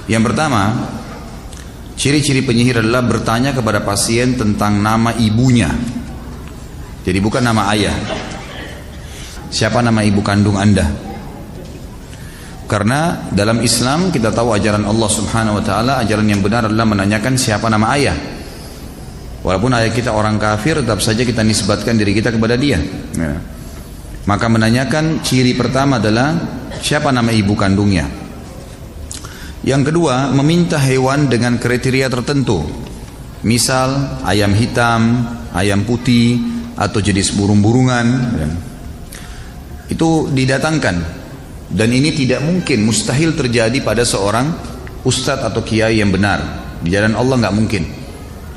Yang pertama, ciri-ciri penyihir adalah bertanya kepada pasien tentang nama ibunya. Jadi bukan nama ayah. Siapa nama ibu kandung Anda? Karena dalam Islam kita tahu ajaran Allah Subhanahu wa taala, ajaran yang benar adalah menanyakan siapa nama ayah. Walaupun ayah kita orang kafir, tetap saja kita nisbatkan diri kita kepada dia. Ya. Maka menanyakan ciri pertama adalah siapa nama ibu kandungnya. Yang kedua, meminta hewan dengan kriteria tertentu. Misal ayam hitam, ayam putih, atau jenis burung-burungan. Ya. Itu didatangkan. Dan ini tidak mungkin, mustahil terjadi pada seorang ustadz atau kiai yang benar. Di jalan Allah nggak mungkin.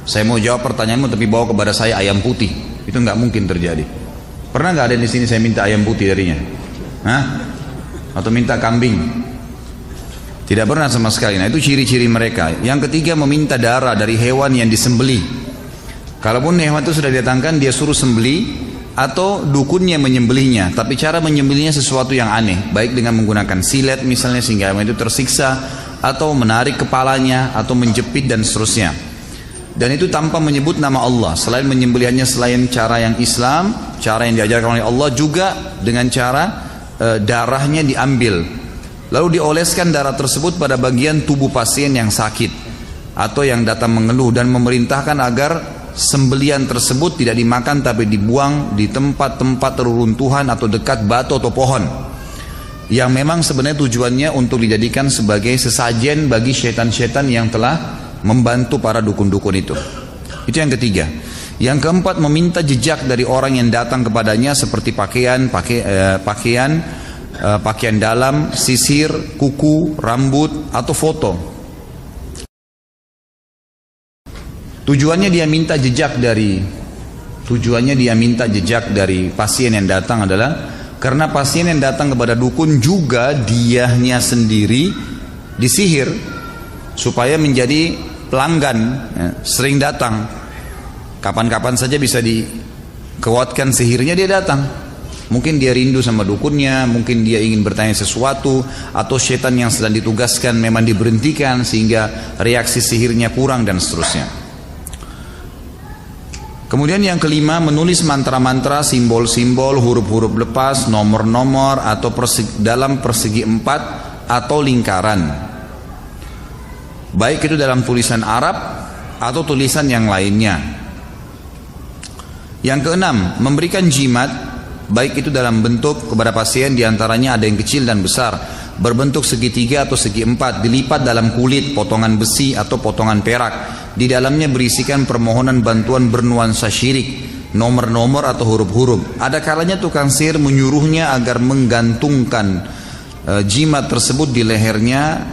Saya mau jawab pertanyaanmu tapi bawa kepada saya ayam putih, itu nggak mungkin terjadi. Pernah nggak ada di sini saya minta ayam putih darinya? Hah? Atau minta kambing? Tidak pernah sama sekali. Nah itu ciri-ciri mereka. Yang ketiga, meminta darah dari hewan yang disembelih. Kalaupun hewan itu sudah didatangkan, dia suruh sembelih atau dukunnya menyembelihnya, tapi cara menyembelihnya sesuatu yang aneh, baik dengan menggunakan silet misalnya sehingga hewan itu tersiksa, atau menarik kepalanya, atau menjepit dan seterusnya. Dan itu tanpa menyebut nama Allah. Selain menyembelihannya selain cara yang Islam, cara yang diajarkan oleh Allah, juga dengan cara darahnya diambil, lalu dioleskan darah tersebut pada bagian tubuh pasien yang sakit atau yang datang mengeluh, dan memerintahkan agar sembelian tersebut tidak dimakan tapi dibuang di tempat-tempat reruntuhan atau dekat batu atau pohon, yang memang sebenarnya tujuannya untuk dijadikan sebagai sesajen bagi syaitan-syaitan yang telah membantu para dukun-dukun itu. Itu yang ketiga. Yang keempat, meminta jejak dari orang yang datang kepadanya seperti pakaian dalam, sisir, kuku, rambut, atau foto. Tujuannya dia minta jejak dari pasien yang datang adalah karena pasien yang datang kepada dukun juga dianya sendiri disihir supaya menjadi pelanggan, ya, sering datang. Kapan-kapan saja bisa dikuatkan sihirnya, dia datang. Mungkin dia rindu sama dukunnya, mungkin dia ingin bertanya sesuatu, atau setan yang sedang ditugaskan memang diberhentikan sehingga reaksi sihirnya kurang dan seterusnya. Kemudian yang kelima, menulis mantra-mantra, simbol-simbol, huruf-huruf lepas, nomor-nomor, atau dalam persegi empat atau lingkaran. Baik itu dalam tulisan Arab atau tulisan yang lainnya. Yang keenam, memberikan jimat, baik itu dalam bentuk kepada pasien, diantaranya ada yang kecil dan besar, berbentuk segitiga atau segi empat, dilipat dalam kulit, potongan besi atau potongan perak. Di dalamnya berisikan permohonan bantuan bernuansa syirik, nomor-nomor atau huruf-huruf. Ada kalanya tukang sihir menyuruhnya agar menggantungkan jimat tersebut di lehernya,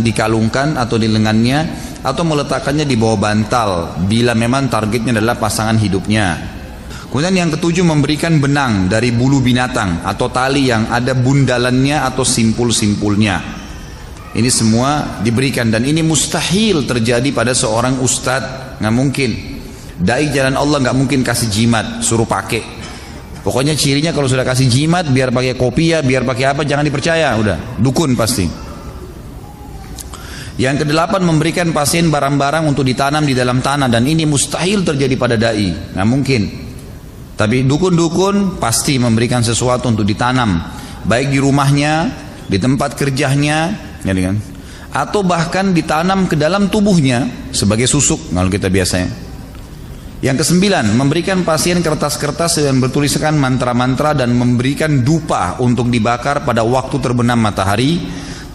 dikalungkan atau di lengannya, atau meletakkannya di bawah bantal bila memang targetnya adalah pasangan hidupnya. Kemudian yang ketujuh, memberikan benang dari bulu binatang atau tali yang ada bundalannya atau simpul-simpulnya. Ini semua diberikan, dan ini mustahil terjadi pada seorang ustadz, nggak mungkin. Dai jalan Allah nggak mungkin kasih jimat suruh pakai. Pokoknya cirinya kalau sudah kasih jimat, biar pakai kopiah, biar pakai apa, jangan dipercaya, udah dukun pasti. Yang kedelapan, memberikan pasien barang-barang untuk ditanam di dalam tanah, dan ini mustahil terjadi pada dai, nggak mungkin. Tapi dukun-dukun pasti memberikan sesuatu untuk ditanam, baik di rumahnya, di tempat kerjanya, ya kan? Atau bahkan ditanam ke dalam tubuhnya sebagai susuk kalau kita biasanya. Yang kesembilan, memberikan pasien kertas-kertas yang bertuliskan mantra-mantra dan memberikan dupa untuk dibakar pada waktu terbenam matahari,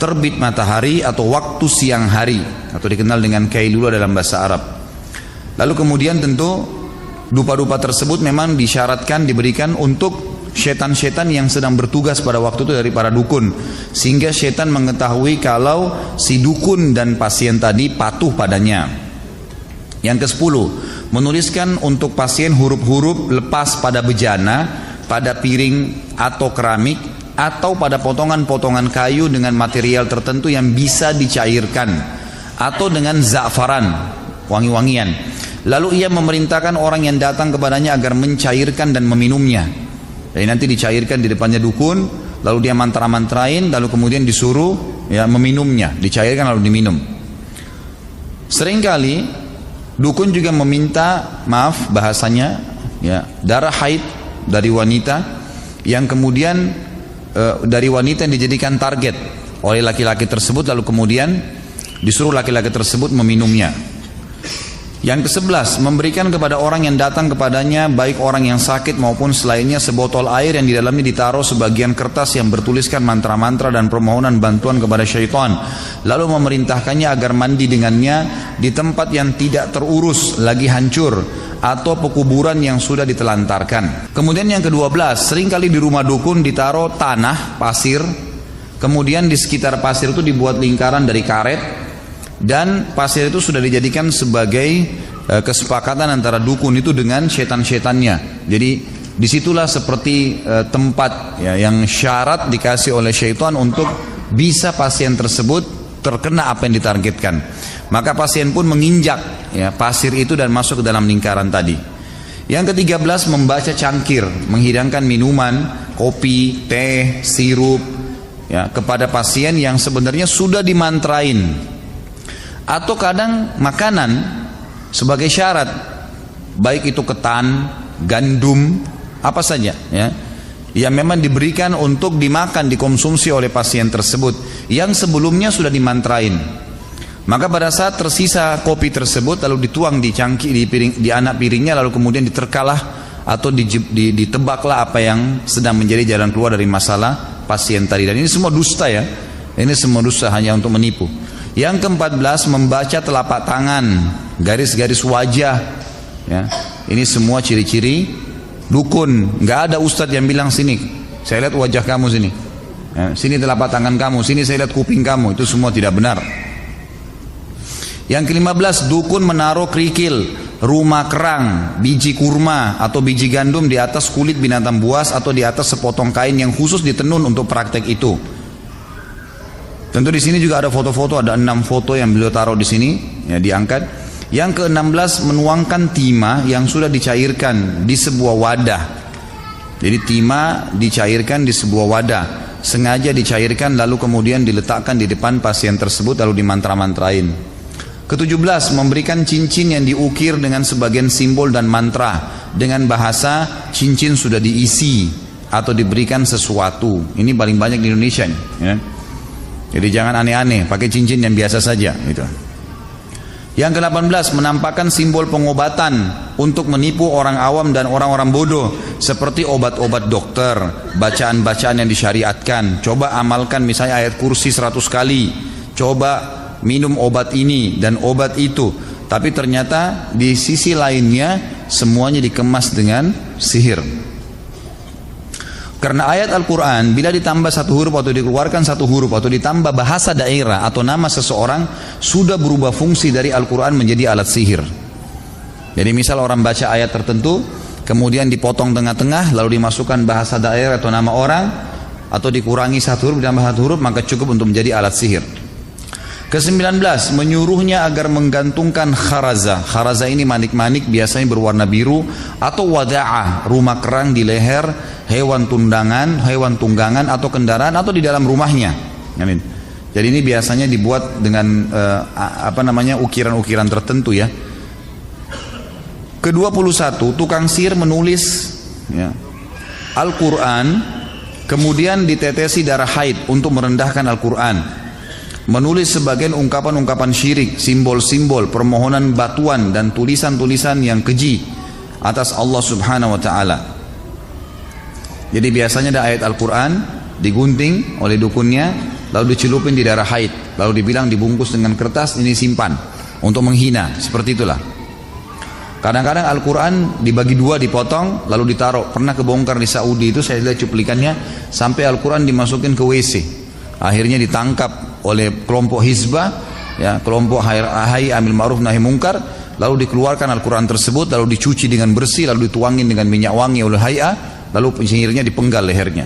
terbit matahari, atau waktu siang hari, atau dikenal dengan kailula dalam bahasa Arab. Lalu kemudian tentu dupa-dupa tersebut memang disyaratkan diberikan untuk setan-setan yang sedang bertugas pada waktu itu dari para dukun, sehingga setan mengetahui kalau si dukun dan pasien tadi patuh padanya. Yang ke-10, menuliskan untuk pasien huruf-huruf lepas pada bejana, pada piring atau keramik, atau pada potongan-potongan kayu dengan material tertentu yang bisa dicairkan, atau dengan za'faran, wangi-wangian. Lalu ia memerintahkan orang yang datang kepadanya agar mencairkan dan meminumnya. Jadi nanti dicairkan di depannya dukun, lalu dia mantra-mantrain, lalu kemudian disuruh ya meminumnya, dicairkan lalu diminum. Seringkali dukun juga meminta, maaf bahasanya, ya, darah haid dari wanita yang kemudian dari wanita yang dijadikan target oleh laki-laki tersebut, lalu kemudian disuruh laki-laki tersebut meminumnya. Yang ke-11, memberikan kepada orang yang datang kepadanya, baik orang yang sakit maupun selainnya, sebotol air yang di dalamnya ditaruh sebagian kertas yang bertuliskan mantra-mantra dan permohonan bantuan kepada syaitan, lalu memerintahkannya agar mandi dengannya di tempat yang tidak terurus lagi hancur atau pekuburan yang sudah ditelantarkan. Kemudian yang ke-12, seringkali di rumah dukun ditaruh tanah, pasir, kemudian di sekitar pasir itu dibuat lingkaran dari karet, dan pasir itu sudah dijadikan sebagai kesepakatan antara dukun itu dengan setan-setannya. Jadi disitulah seperti tempat, ya, yang syarat dikasih oleh syaitan untuk bisa pasien tersebut terkena apa yang ditargetkan. Maka pasien pun menginjak, ya, pasir itu dan masuk ke dalam lingkaran tadi. Yang ke-13, membaca cangkir, menghidangkan minuman, kopi, teh, sirup, ya, kepada pasien yang sebenarnya sudah dimantrain. Atau kadang makanan sebagai syarat, baik itu ketan, gandum, apa saja, ya, yang memang diberikan untuk dimakan, dikonsumsi oleh pasien tersebut yang sebelumnya sudah dimantrain. Maka pada saat tersisa kopi tersebut lalu dituang di cangkir, di anak piringnya, lalu kemudian diterkalah atau ditebaklah apa yang sedang menjadi jalan keluar dari masalah pasien tadi. Dan ini semua dusta, ya, ini semua dusta, hanya untuk menipu. Yang ke-14, membaca telapak tangan, garis-garis wajah, ya. Ini semua ciri-ciri dukun. Nggak ada ustadz yang bilang, sini saya lihat wajah kamu, sini, ya, sini telapak tangan kamu, sini saya lihat kuping kamu. Itu semua tidak benar. Yang ke-15, dukun menaruh kerikil, rumah kerang, biji kurma atau biji gandum di atas kulit binatang buas atau di atas sepotong kain yang khusus ditenun untuk praktek itu. Tentu di sini juga ada foto-foto, ada 6 foto yang beliau taruh di sini, ya, diangkat. Yang ke-16, menuangkan timah yang sudah dicairkan di sebuah wadah. Jadi timah dicairkan di sebuah wadah, sengaja dicairkan lalu kemudian diletakkan di depan pasien tersebut lalu dimantra-mantrain. Ke-17, memberikan cincin yang diukir dengan sebagian simbol dan mantra dengan bahasa cincin sudah diisi atau diberikan sesuatu. Ini paling banyak di Indonesia, ya. Jadi jangan aneh-aneh, pakai cincin yang biasa saja, gitu. Yang ke-18, menampakkan simbol pengobatan untuk menipu orang awam dan orang-orang bodoh, seperti obat-obat dokter, bacaan-bacaan yang disyariatkan. Coba amalkan misalnya ayat kursi 100 kali, coba minum obat ini dan obat itu. Tapi ternyata di sisi lainnya semuanya dikemas dengan sihir. Karena ayat Al-Quran bila ditambah satu huruf atau dikeluarkan satu huruf atau ditambah bahasa daerah atau nama seseorang, sudah berubah fungsi dari Al-Quran menjadi alat sihir. Jadi misal orang baca ayat tertentu, kemudian dipotong tengah-tengah lalu dimasukkan bahasa daerah atau nama orang, atau dikurangi satu huruf ditambah satu huruf, maka cukup untuk menjadi alat sihir. Ke-19, menyuruhnya agar menggantungkan kharaza. Kharaza ini manik-manik biasanya berwarna biru, atau wada'ah, rumah kerang di leher hewan tunggangan atau kendaraan atau di dalam rumahnya. Amin. Jadi ini biasanya dibuat dengan ukiran-ukiran tertentu, ya. Ke-21, tukang sihir menulis, ya, Al-Quran kemudian ditetesi darah haid untuk merendahkan Al-Quran. Menulis sebagian ungkapan-ungkapan syirik, simbol-simbol, permohonan batuan dan tulisan-tulisan yang keji atas Allah Subhanahu wa taala. Jadi biasanya ada ayat Al-Quran digunting oleh dukunnya lalu dicelupin di darah haid, lalu dibilang dibungkus dengan kertas, ini simpan untuk menghina, seperti itulah. Kadang-kadang Al-Quran dibagi dua, dipotong lalu ditaruh. Pernah kebongkar di Saudi itu, saya lihat cuplikannya, sampai Al-Quran dimasukin ke WC. Akhirnya ditangkap oleh kelompok hizbah, ya, kelompok Hayy Amil Ma'ruf Nahi Mungkar, lalu dikeluarkan Al-Quran tersebut, lalu dicuci dengan bersih, lalu dituangin dengan minyak wangi oleh Hayy, lalu sihirnya dipenggal lehernya.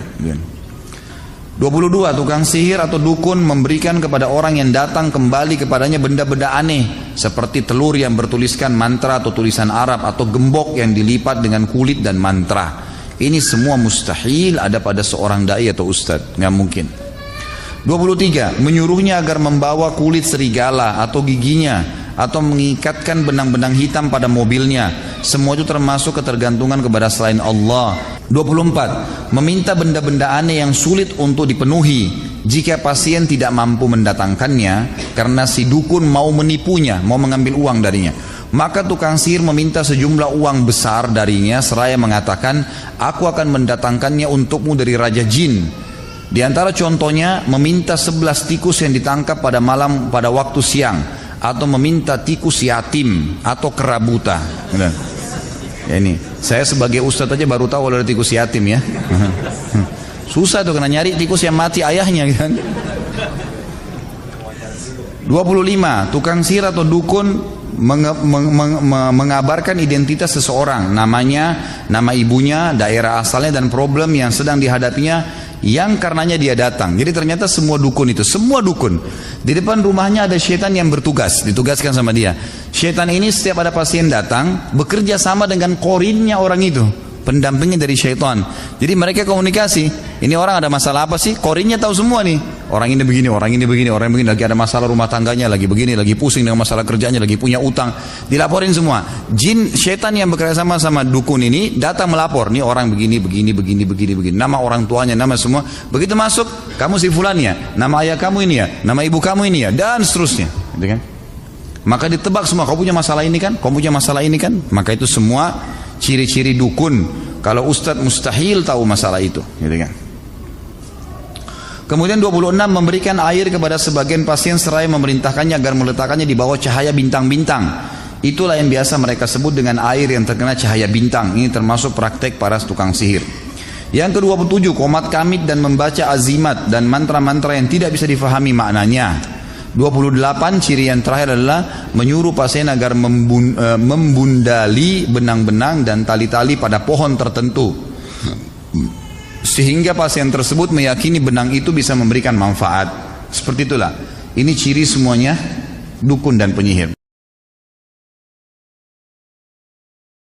22, tukang sihir atau dukun memberikan kepada orang yang datang kembali kepadanya benda-benda aneh seperti telur yang bertuliskan mantra atau tulisan Arab, atau gembok yang dilipat dengan kulit dan mantra. Ini semua mustahil ada pada seorang dai atau ustadz, nggak mungkin. 23. Menyuruhnya agar membawa kulit serigala atau giginya, atau mengikatkan benang-benang hitam pada mobilnya. Semua itu termasuk ketergantungan kepada selain Allah. 24. Meminta benda-benda aneh yang sulit untuk dipenuhi jika pasien tidak mampu mendatangkannya karena si dukun mau menipunya, mau mengambil uang darinya. Maka tukang sihir meminta sejumlah uang besar darinya seraya mengatakan, aku akan mendatangkannya untukmu dari Raja Jin. Di antara contohnya, meminta 11 tikus yang ditangkap pada malam pada waktu siang, atau meminta tikus yatim atau kerabuta. Ya ini, saya sebagai ustadz aja baru tahu ada tikus yatim ya. Susah tuh kena nyari tikus yang mati ayahnya kan. 25. Tukang sihir atau dukun mengabarkan identitas seseorang, namanya, nama ibunya, daerah asalnya, dan problem yang sedang dihadapinya yang karenanya dia datang. Jadi ternyata semua dukun itu, semua dukun, di depan rumahnya ada syaitan yang bertugas, ditugaskan sama dia. Syaitan ini setiap ada pasien datang bekerja sama dengan korinnya orang itu, pendampingnya dari syaitan. Jadi mereka komunikasi, ini orang ada masalah apa sih, korinnya tahu semua nih, orang ini begini, orang ini begini, orang ini begini, lagi ada masalah rumah tangganya, lagi begini, lagi pusing dengan masalah kerjanya, lagi punya utang, dilaporin semua. Jin syaitan yang bekerja sama sama dukun ini datang melapor, nih orang begini, begini, begini, begini, begini, nama orang tuanya, nama semua. Begitu masuk, kamu si fulan ya, nama ayah kamu ini ya, nama ibu kamu ini ya, dan seterusnya, gitu kan? Maka ditebak semua, kau punya masalah ini kan, kau punya masalah ini kan. Maka itu semua ciri-ciri dukun. Kalau ustadz mustahil tahu masalah itu, gitu kan? Kemudian 26, memberikan air kepada sebagian pasien seraya memerintahkannya agar meletakkannya di bawah cahaya bintang-bintang. Itulah yang biasa mereka sebut dengan air yang terkena cahaya bintang. Ini termasuk praktek para tukang sihir. Yang ke-27, qomat kamit dan membaca azimat dan mantra-mantra yang tidak bisa difahami maknanya. 28, ciri yang terakhir adalah menyuruh pasien agar membundali benang-benang dan tali-tali pada pohon tertentu, sehingga pasien tersebut meyakini benang itu bisa memberikan manfaat. Seperti itulah, ini ciri semuanya dukun dan penyihir.